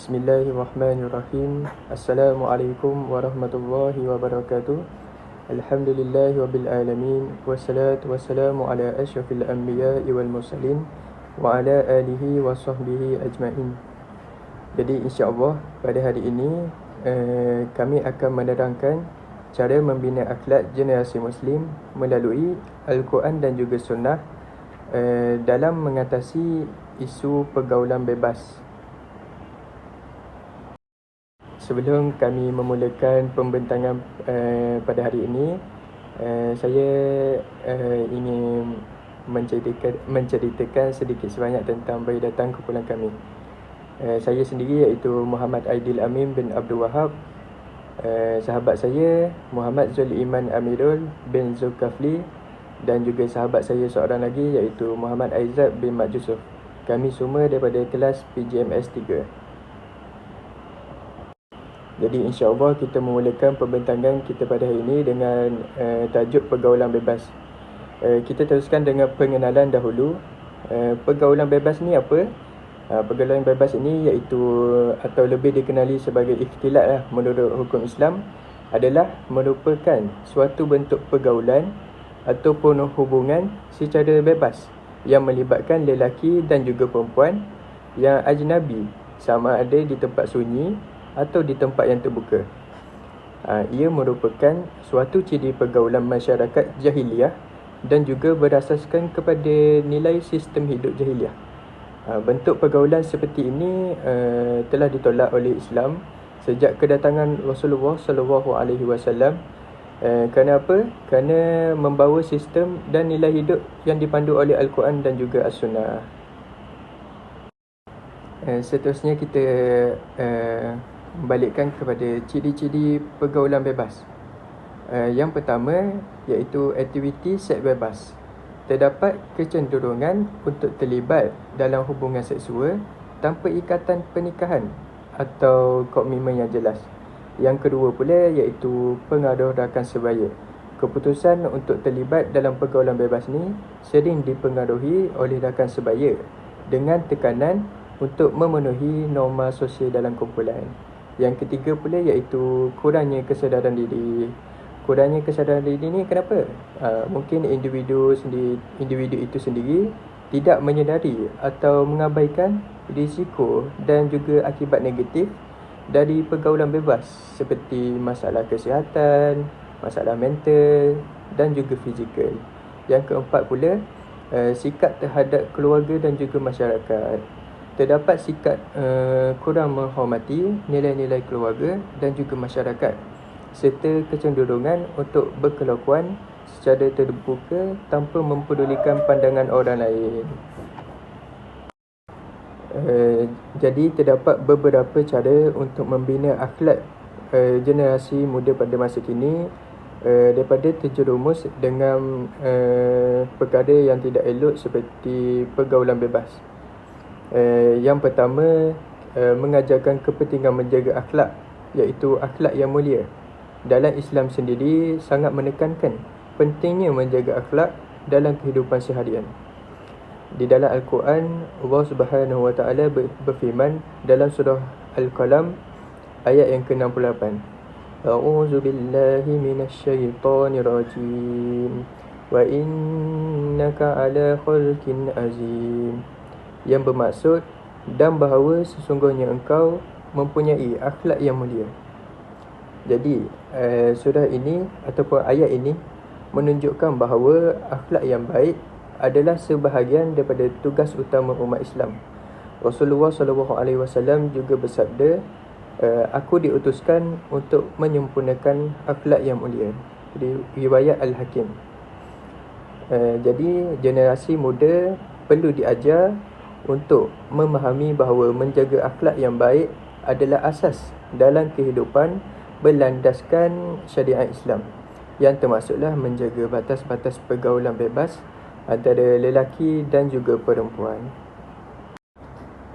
Bismillahirrahmanirrahim. Assalamualaikum warahmatullahi wabarakatuh. Alhamdulillahi rabbil alamin. Wassalatu wassalamu ala asyrafil anbiya'i wal mursalin wa ala alihi wa sahbihi ajma'in. Jadi insya-Allah pada hari ini kami akan menerangkan cara membina akhlak generasi muslim melalui Al-Quran dan juga sunnah dalam mengatasi isu pergaulan bebas. Sebelum kami memulakan pembentangan pada hari ini, saya ingin menceritakan sedikit sebanyak tentang biodata kumpulan kami. Saya sendiri iaitu Muhammad Aidil Amin bin Abdul Wahab. Sahabat saya Muhammad Zul Iman Amirul bin Zulkafli, dan juga sahabat saya seorang lagi iaitu Muhammad Aizat bin Mat Yusuf. Kami semua daripada kelas PGMS 3. Jadi insya-Allah kita memulakan pembentangan kita pada hari ini dengan tajuk pergaulan bebas. Kita teruskan dengan pengenalan dahulu. Pergaulan bebas ni apa? Pergaulan bebas ini iaitu atau lebih dikenali sebagai ikhtilat lah menurut hukum Islam, adalah merupakan suatu bentuk pergaulan ataupun hubungan secara bebas yang melibatkan lelaki dan juga perempuan yang ajnabi, sama ada di tempat sunyi atau di tempat yang terbuka. Ia merupakan suatu ciri pergaulan masyarakat jahiliah dan juga berasaskan kepada nilai sistem hidup jahiliah. Bentuk pergaulan seperti ini telah ditolak oleh Islam sejak kedatangan Rasulullah SAW. Kerana apa? Kerana membawa sistem dan nilai hidup yang dipandu oleh Al-Quran dan juga As-Sunnah. Seterusnya kita membalikkan kepada ciri-ciri pergaulan bebas. Yang pertama iaitu aktiviti seks bebas. Terdapat kecenderungan untuk terlibat dalam hubungan seksual tanpa ikatan pernikahan atau komitmen yang jelas. Yang kedua pula iaitu pengaruh rakan sebaya. Keputusan untuk terlibat dalam pergaulan bebas ni sering dipengaruhi oleh rakan sebaya dengan tekanan untuk memenuhi norma sosial dalam kumpulan. Yang ketiga pula iaitu kurangnya kesedaran diri. Kurangnya kesedaran diri ni kenapa? Mungkin individu itu sendiri tidak menyedari atau mengabaikan risiko dan juga akibat negatif dari pergaulan bebas, seperti masalah kesihatan, masalah mental dan juga fizikal. Yang keempat pula, sikap terhadap keluarga dan juga masyarakat. Terdapat sikap kurang menghormati nilai-nilai keluarga dan juga masyarakat, serta kecenderungan untuk berkelakuan secara terbuka tanpa mempedulikan pandangan orang lain. Jadi terdapat beberapa cara untuk membina akhlak generasi muda pada masa kini daripada terjerumus dengan perkara yang tidak elok seperti pergaulan bebas. Yang pertama, mengajarkan kepentingan menjaga akhlak, iaitu akhlak yang mulia. Dalam Islam sendiri sangat menekankan pentingnya menjaga akhlak dalam kehidupan seharian. Di dalam Al-Quran, Allah Subhanahu Wa Taala berfirman dalam surah Al-Qalam ayat yang ke-68. A'udzu billahi minasyaitonir rajim. Wa innaka ala khulqin azim. Yang bermaksud, dan bahawa sesungguhnya engkau mempunyai akhlak yang mulia. Jadi surah ini ataupun ayat ini menunjukkan bahawa akhlak yang baik adalah sebahagian daripada tugas utama umat Islam. Rasulullah SAW juga bersabda, aku diutuskan untuk menyempurnakan akhlak yang mulia. Jadi riwayat Al-Hakim. Jadi generasi muda perlu diajar untuk memahami bahawa menjaga akhlak yang baik adalah asas dalam kehidupan berlandaskan syariat Islam, yang termasuklah menjaga batas-batas pergaulan bebas antara lelaki dan juga perempuan.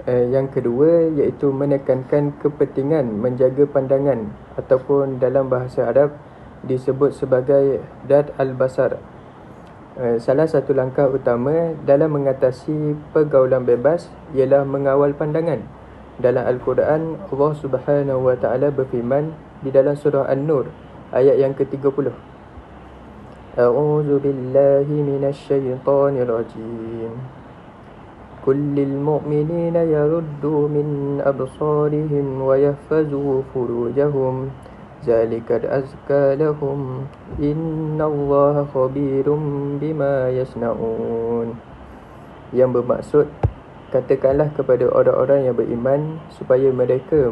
Yang kedua iaitu menekankan kepentingan menjaga pandangan, ataupun dalam bahasa Arab disebut sebagai dad al-basar. Salah satu langkah utama dalam mengatasi pergaulan bebas ialah mengawal pandangan Dalam Al-Quran, Allah Subhanahu wa Ta'ala berfirman di dalam surah An-Nur ayat yang ke-30. A'udzu billahi minasyaitonir rajim. Kullil mu'minina yaruddu min absarihim wa yahfazu furujahum zalika azka lahum innallaha khabirum bima yasnaun. Yang bermaksud, katakanlah kepada orang-orang yang beriman supaya mereka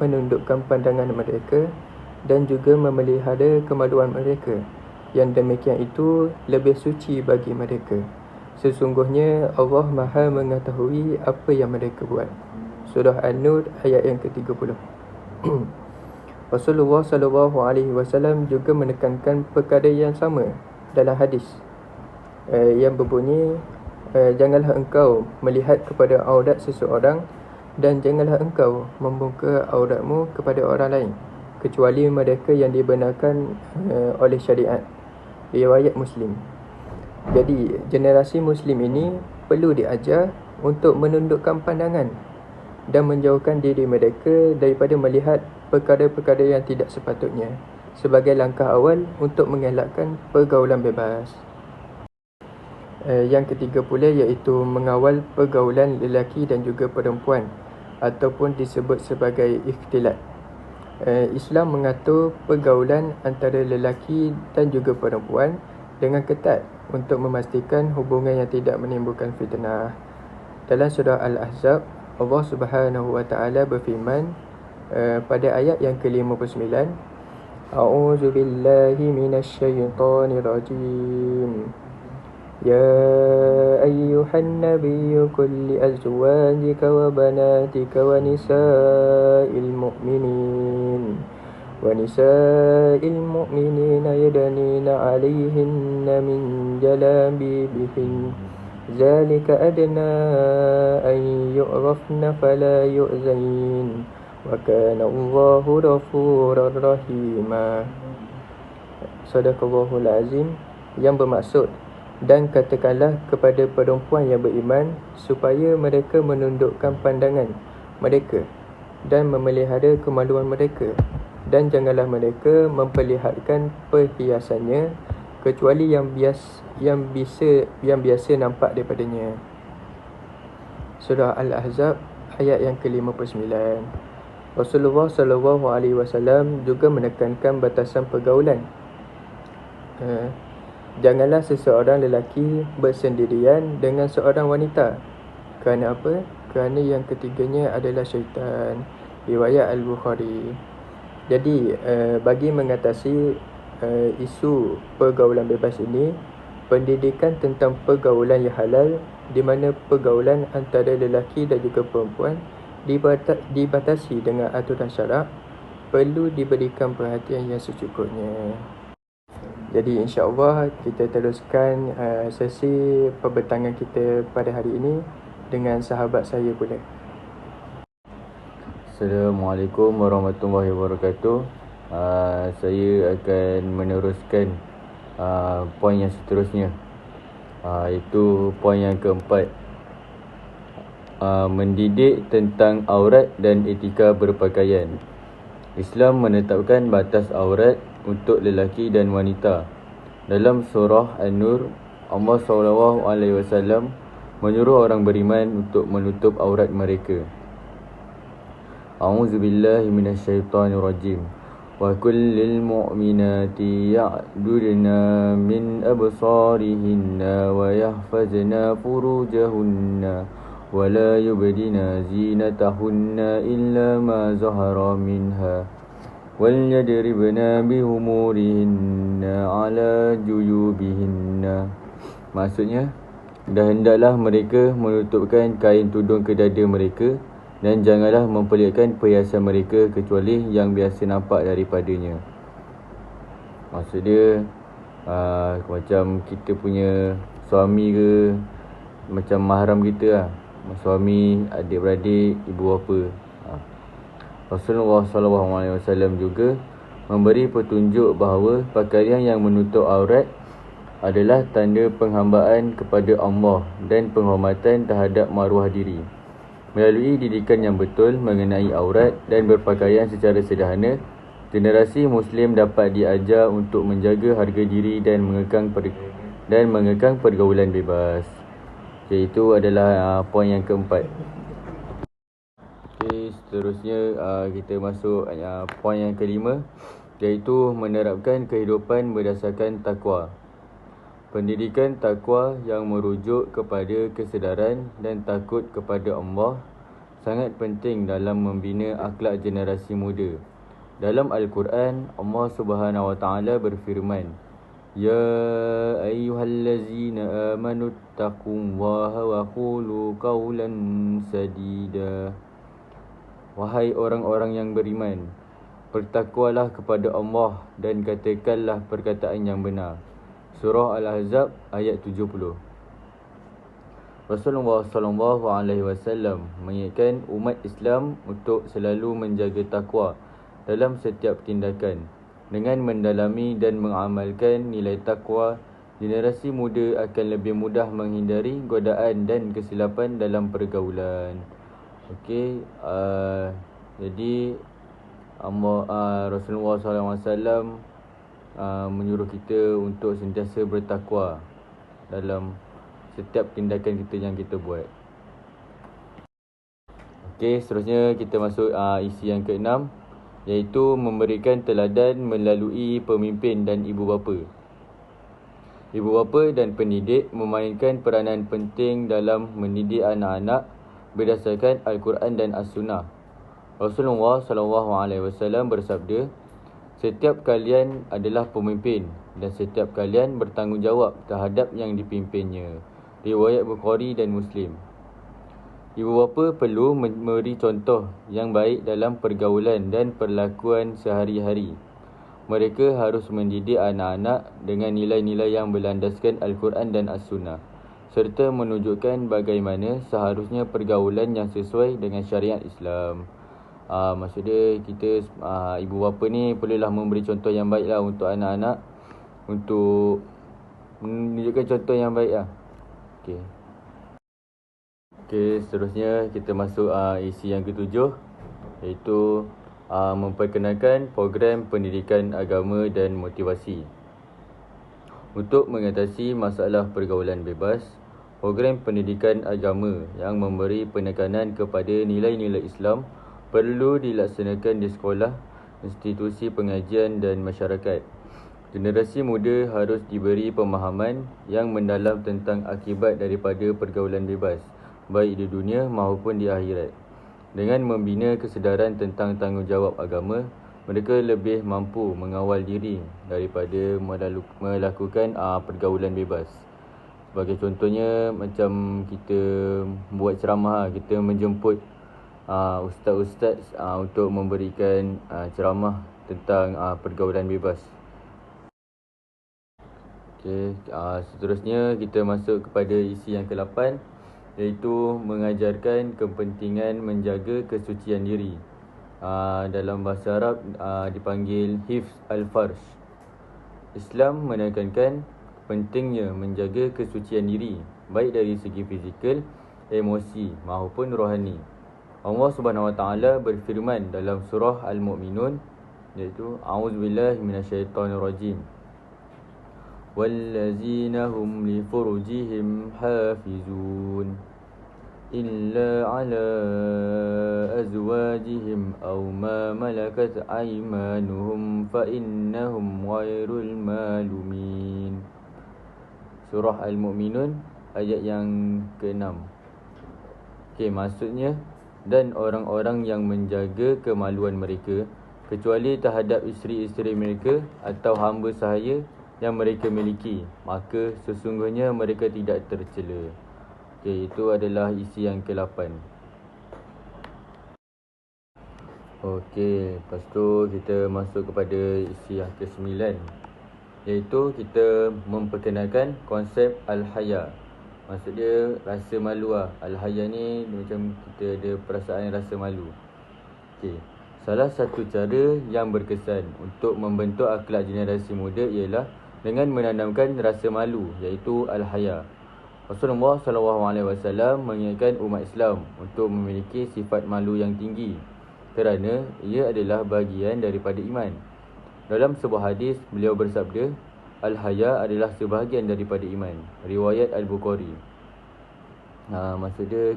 menundukkan pandangan mereka dan juga memelihara kemaluan mereka. Yang demikian itu lebih suci bagi mereka. Sesungguhnya Allah Maha mengetahui apa yang mereka buat. Surah An-Nur ayat yang ke-30. Rasulullah SAW juga menekankan perkara yang sama dalam hadis yang berbunyi, janganlah engkau melihat kepada aurat seseorang dan janganlah engkau membuka auratmu kepada orang lain kecuali mereka yang dibenarkan oleh syariat. Riwayat Muslim. Jadi generasi Muslim ini perlu diajar untuk menundukkan pandangan dan menjauhkan diri mereka daripada melihat perkara-perkara yang tidak sepatutnya sebagai langkah awal untuk mengelakkan pergaulan bebas. Yang ketiga pula iaitu mengawal pergaulan lelaki dan juga perempuan ataupun disebut sebagai ikhtilat. Islam mengatur pergaulan antara lelaki dan juga perempuan dengan ketat untuk memastikan hubungan yang tidak menimbulkan fitnah. Dalam surah Al-Ahzab, Allah Subhanahu wa Ta'ala berfirman pada ayat yang ke-59, A'udzu billahi minasyaitonir rajim. Ya ayyuhan nabiyyu qul li azwajika wa banatika wa nisa'il mu'minin yadnina 'alayhinna min jalabibihin zalika adna an yu'rafna fala yu'zain wa kana Allahu ghafurar rahima. Sadaqallahul azim. Yang bermaksud, dan katakanlah kepada perempuan yang beriman supaya mereka menundukkan pandangan mereka dan memelihara kemaluan mereka, dan janganlah mereka memperlihatkan perhiasannya kecuali yang biasa nampak daripadanya. Surah Al-Ahzab ayat yang ke-59. Rasulullah SAW juga menekankan batasan pergaulan. Janganlah seseorang lelaki bersendirian dengan seorang wanita. Kerana apa? Kerana yang ketiganya adalah syaitan. Riwayat Al-Bukhari. Jadi bagi mengatasi isu pergaulan bebas ini, pendidikan tentang pergaulan yang halal, di mana pergaulan antara lelaki dan juga perempuan dibatasi dengan aturan syarak, perlu diberikan perhatian yang secukupnya. Jadi insya-Allah kita teruskan sesi perbentangan kita pada hari ini dengan sahabat saya pula. Assalamualaikum warahmatullahi wabarakatuh. Saya akan meneruskan poin yang seterusnya, iaitu poin yang keempat, mendidik tentang aurat dan etika berpakaian. Islam menetapkan batas aurat untuk lelaki dan wanita. Dalam surah An-Nur, Allah SAW menyuruh orang beriman untuk menutup aurat mereka. A'udzu billahi minasyaitonir rajim. Wa kullil mu'minati ya'dudna min absarihinna wa yahfazna furujahunna wa la yubdina zinatahunna illa ma zahara minha wal yadribna bihumurihinna ala juyubihinna. Maksudnya, dan hendaklah mereka menutupkan kain tudung ke dada mereka dan janganlah memperlihatkan perhiasan mereka kecuali yang biasa nampak daripadanya. Maksud dia macam kita punya suami ke, macam mahram kita lah, suami, adik-beradik, ibu bapa. Rasulullah SAW juga memberi petunjuk bahawa pakaian yang menutup aurat adalah tanda penghambaan kepada Allah dan penghormatan terhadap maruah diri. Melalui didikan yang betul mengenai aurat dan berpakaian secara sederhana, generasi Muslim dapat diajar untuk menjaga harga diri dan mengekang pergaulan bebas. Okay, itu adalah poin yang keempat. Okay, seterusnya kita masuk poin yang kelima, iaitu menerapkan kehidupan berdasarkan takwa. Pendidikan takwa yang merujuk kepada kesedaran dan takut kepada Allah sangat penting dalam membina akhlak generasi muda. Dalam Al-Quran, Allah Subhanahu Wa Taala berfirman, Ya ayyuhallazina amanu taqullaha wa qulu qawlan sadida. Wahai orang-orang yang beriman, bertakwalah kepada Allah dan katakanlah perkataan yang benar. Surah Al-Ahzab ayat 70. Rasulullah SAW mengingatkan umat Islam untuk selalu menjaga takwa dalam setiap tindakan. Dengan mendalami dan mengamalkan nilai takwa, generasi muda akan lebih mudah menghindari godaan dan kesilapan dalam pergaulan. Okey, jadi Rasulullah SAW menyuruh kita untuk sentiasa bertakwa dalam setiap tindakan kita yang kita buat. Okey, seterusnya kita masuk isi yang keenam, iaitu memberikan teladan melalui pemimpin dan ibu bapa. Ibu bapa dan pendidik memainkan peranan penting dalam mendidik anak-anak berdasarkan Al-Quran dan As-Sunnah. Rasulullah SAW bersabda, setiap kalian adalah pemimpin dan setiap kalian bertanggungjawab terhadap yang dipimpinnya. Riwayat Bukhari dan Muslim. Ibu bapa perlu memberi contoh yang baik dalam pergaulan dan perlakuan sehari-hari. Mereka harus mendidik anak-anak dengan nilai-nilai yang berlandaskan Al-Quran dan As-Sunnah, serta menunjukkan bagaimana seharusnya pergaulan yang sesuai dengan syariat Islam. Maksudnya kita ibu bapa ni perlulah memberi contoh yang baik lah untuk anak-anak, untuk menunjukkan contoh yang baik lah. Okey, seterusnya kita masuk isi yang ketujuh, iaitu memperkenalkan program pendidikan agama dan motivasi. Untuk mengatasi masalah pergaulan bebas, program pendidikan agama yang memberi penekanan kepada nilai-nilai Islam perlu dilaksanakan di sekolah, institusi pengajian dan masyarakat. Generasi muda harus diberi pemahaman yang mendalam tentang akibat daripada pergaulan bebas, baik di dunia maupun di akhirat. Dengan membina kesedaran tentang tanggungjawab agama, mereka lebih mampu mengawal diri daripada melakukan pergaulan bebas. Sebagai contohnya, macam kita buat ceramah, kita menjemput ustaz-ustaz untuk memberikan ceramah tentang pergaulan bebas. Okey, seterusnya kita masuk kepada isi yang ke-8, iaitu mengajarkan kepentingan menjaga kesucian diri. Dalam bahasa Arab dipanggil hifz al-farj. Islam menekankan pentingnya menjaga kesucian diri, baik dari segi fizikal, emosi maupun rohani. Allah Subhanahu Wa Taala berfirman dalam surah Al-Mu'minun, iaitu a'udzubillahi minasyaitonirrajim. Wallazina hum li furujihim hafizun illa ala azwajihim aw ma malakat aymanuhum fa innahum ghairul malumin. Surah Al-Mu'minun ayat yang ke-6. Okey, maksudnya, dan orang-orang yang menjaga kemaluan mereka kecuali terhadap isteri-isteri mereka atau hamba sahaya yang mereka miliki, maka sesungguhnya mereka tidak tercela. Okey, itu adalah isi yang ke-8. Okey, lepas tu kita masuk kepada isi yang ke-9, iaitu kita memperkenalkan konsep Al-Haya. Maksud dia rasa malu lah. Al-Haya ni macam kita ada perasaan rasa malu. Okey, salah satu cara yang berkesan untuk membentuk akhlak generasi muda ialah dengan menanamkan rasa malu, iaitu Al-Haya. Rasulullah SAW mengingatkan umat Islam untuk memiliki sifat malu yang tinggi kerana ia adalah bahagian daripada iman. Dalam sebuah hadis, beliau bersabda, Al-Haya adalah sebahagian daripada iman. Riwayat Al-Bukhari. Maksud dia,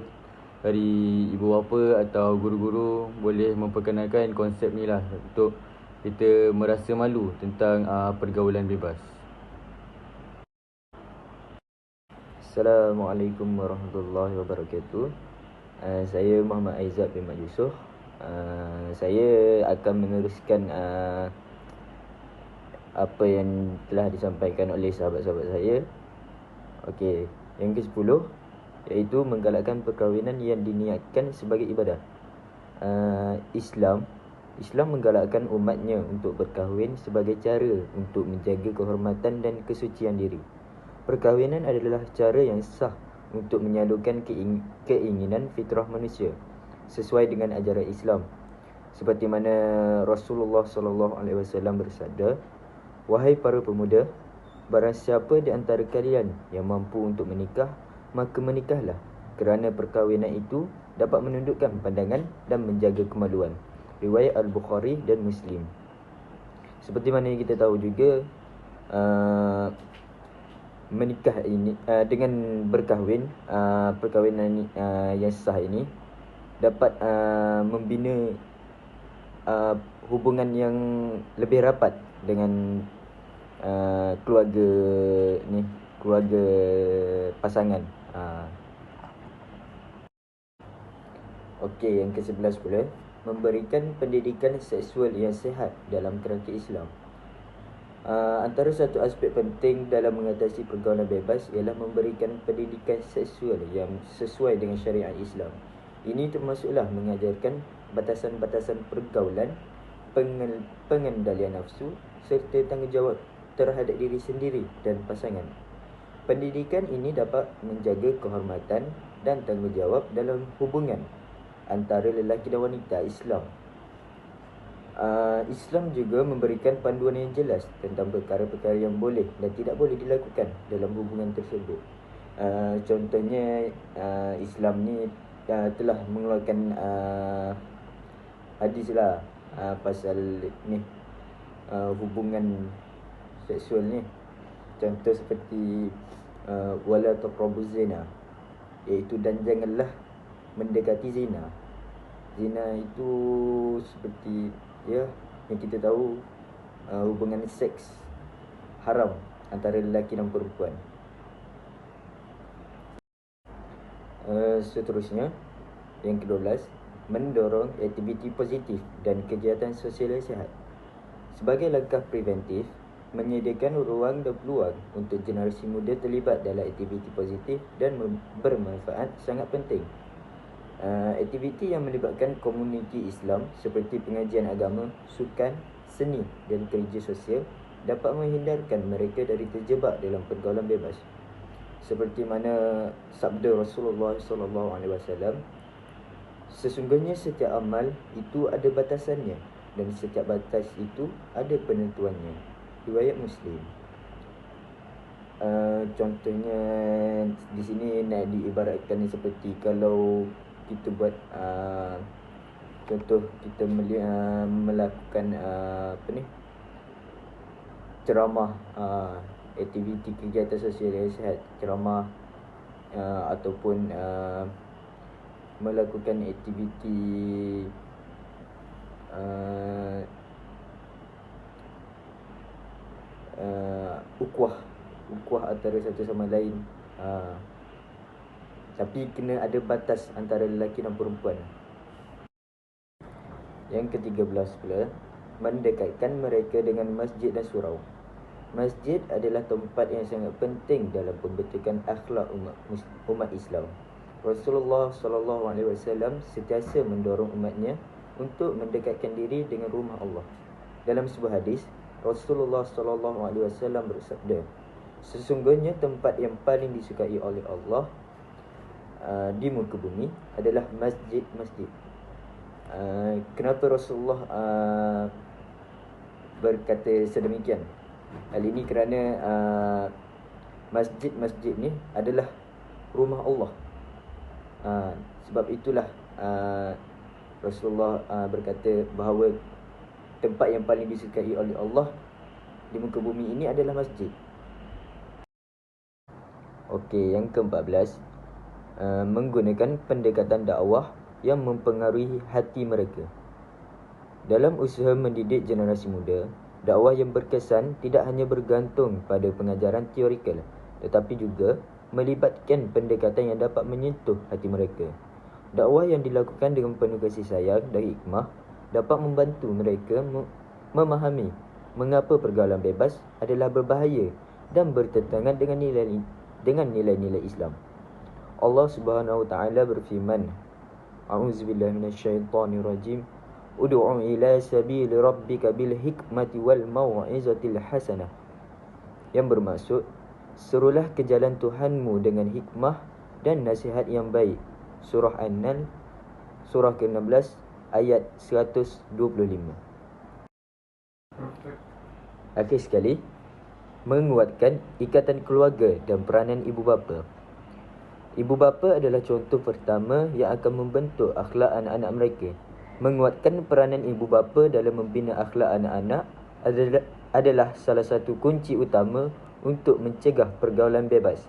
dari ibu bapa atau guru-guru boleh memperkenalkan konsep ni lah untuk kita merasa malu tentang pergaulan bebas. Assalamualaikum warahmatullahi wabarakatuh. Saya Muhammad Aizat bin Mat Yusof. Saya akan meneruskan apa yang telah disampaikan oleh sahabat-sahabat saya. Okey, yang ke-10 iaitu menggalakkan perkahwinan yang diniatkan sebagai ibadah. Islam menggalakkan umatnya untuk berkahwin sebagai cara untuk menjaga kehormatan dan kesucian diri. Perkahwinan adalah cara yang sah untuk menyalurkan keinginan fitrah manusia sesuai dengan ajaran Islam. Seperti mana Rasulullah SAW bersabda, "Wahai para pemuda, barang siapa di antara kalian yang mampu untuk menikah, maka menikahlah, kerana perkahwinan itu dapat menundukkan pandangan dan menjaga kemaluan." Riwayat Al-Bukhari dan Muslim. Seperti mana kita tahu juga, menikah ini dengan berkahwin, perkahwinan yang sah ini dapat membina hubungan yang lebih rapat dengan keluarga pasangan. Okey, yang ke-11 pula, memberikan pendidikan seksual yang sihat dalam kerangka Islam. Antara satu aspek penting dalam mengatasi pergaulan bebas ialah memberikan pendidikan seksual yang sesuai dengan syariat Islam. Ini termasuklah mengajarkan batasan-batasan pergaulan, pengendalian nafsu serta tanggungjawab terhadap diri sendiri dan pasangan. Pendidikan ini dapat menjaga kehormatan dan tanggungjawab dalam hubungan antara lelaki dan wanita Islam. Islam juga memberikan panduan yang jelas tentang perkara-perkara yang boleh dan tidak boleh dilakukan dalam hubungan tersebut. Contohnya, Islam ni telah mengeluarkan hadis lah pasal ni, hubungan seksual ni. Contoh seperti wala taqrabuz zina, iaitu dan janganlah mendekati zina. Zina itu seperti yang kita tahu, hubungan seks haram antara lelaki dan perempuan. Seterusnya, yang ke-12, mendorong aktiviti positif dan kegiatan sosial yang sihat. Sebagai langkah preventif, menyediakan ruang dan peluang untuk generasi muda terlibat dalam aktiviti positif dan bermanfaat sangat penting. Aktiviti yang melibatkan komuniti Islam seperti pengajian agama, sukan, seni dan kerja sosial dapat menghindarkan mereka dari terjebak dalam pergaulan bebas. Seperti mana sabda Rasulullah SAW, "Sesungguhnya setiap amal itu ada batasannya dan setiap batas itu ada penentuannya." Riwayat Muslim. Contohnya di sini nak diibaratkan seperti kalau kita buat contoh kita melakukan ceramah, aktiviti kegiatan sosial yang sihat, ceramah, ataupun melakukan aktiviti ukhuwah antara satu sama lain, tapi kena ada batas antara lelaki dan perempuan. Yang ke-13 pula, mendekatkan mereka dengan masjid dan surau. Masjid adalah tempat yang sangat penting dalam pembentukan akhlak umat Islam. Rasulullah SAW sentiasa mendorong umatnya untuk mendekatkan diri dengan rumah Allah. Dalam sebuah hadis, Rasulullah SAW bersabda, "Sesungguhnya tempat yang paling disukai oleh Allah di muka bumi adalah masjid-masjid." Kenapa Rasulullah berkata sedemikian? Hal ini kerana masjid-masjid ni adalah rumah Allah. Sebab itulah Rasulullah berkata bahawa tempat yang paling disukai oleh Allah di muka bumi ini adalah masjid. Okey, yang ke-14, menggunakan pendekatan dakwah yang mempengaruhi hati mereka. Dalam usaha mendidik generasi muda, dakwah yang berkesan tidak hanya bergantung pada pengajaran teorikal, tetapi juga melibatkan pendekatan yang dapat menyentuh hati mereka. Dakwah yang dilakukan dengan penuh kasih sayang dan hikmah dapat membantu mereka memahami mengapa pergaulan bebas adalah berbahaya dan bertentangan dengan nilai-nilai Islam. Allah Subhanahu Wa Taala berfirman, A'udzubillahi minasyaitonirrajim. Ud'u ila sabili rabbika bil hikmati wal mau'izatil hasanah. Yang bermaksud, serulah ke jalan Tuhanmu dengan hikmah dan nasihat yang baik. Surah An-Nahl, surah ke-16, ayat 125. Akhir sekali, menguatkan ikatan keluarga dan peranan ibu bapa. Ibu bapa adalah contoh pertama yang akan membentuk akhlak anak-anak mereka. Menguatkan peranan ibu bapa dalam membina akhlak anak-anak adalah salah satu kunci utama untuk mencegah pergaulan bebas.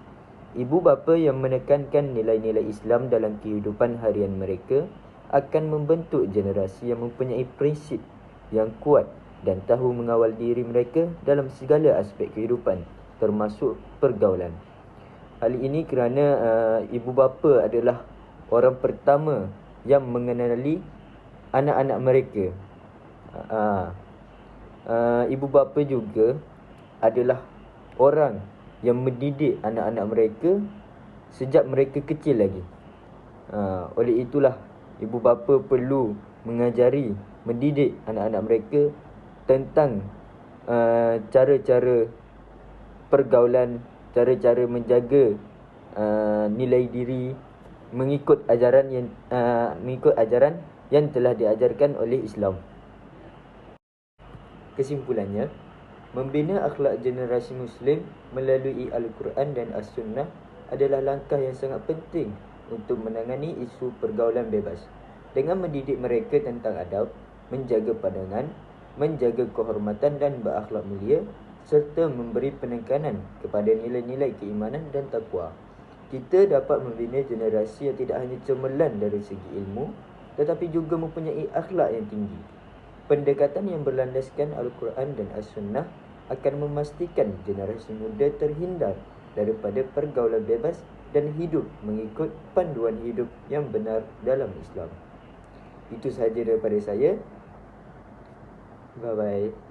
Ibu bapa yang menekankan nilai-nilai Islam dalam kehidupan harian mereka akan membentuk generasi yang mempunyai prinsip yang kuat dan tahu mengawal diri mereka dalam segala aspek kehidupan, termasuk pergaulan. Hal ini kerana ibu bapa adalah orang pertama yang mengenali anak-anak mereka. Ibu bapa juga adalah orang yang mendidik anak-anak mereka sejak mereka kecil lagi. Oleh itulah ibu bapa perlu mengajari, mendidik anak-anak mereka tentang cara-cara pergaulan, cara-cara menjaga nilai diri mengikut ajaran yang telah diajarkan oleh Islam. Kesimpulannya, membina akhlak generasi Muslim melalui Al-Quran dan As-Sunnah adalah langkah yang sangat penting untuk menangani isu pergaulan bebas. Dengan mendidik mereka tentang adab, menjaga pandangan, menjaga kehormatan dan berakhlak mulia, serta memberi penekanan kepada nilai-nilai keimanan dan takwa, kita dapat membina generasi yang tidak hanya cemerlang dari segi ilmu, tetapi juga mempunyai akhlak yang tinggi. Pendekatan yang berlandaskan Al-Quran dan As-Sunnah akan memastikan generasi muda terhindar daripada pergaulan bebas dan hidup mengikut panduan hidup yang benar dalam Islam. Itu sahaja daripada saya. Bye-bye.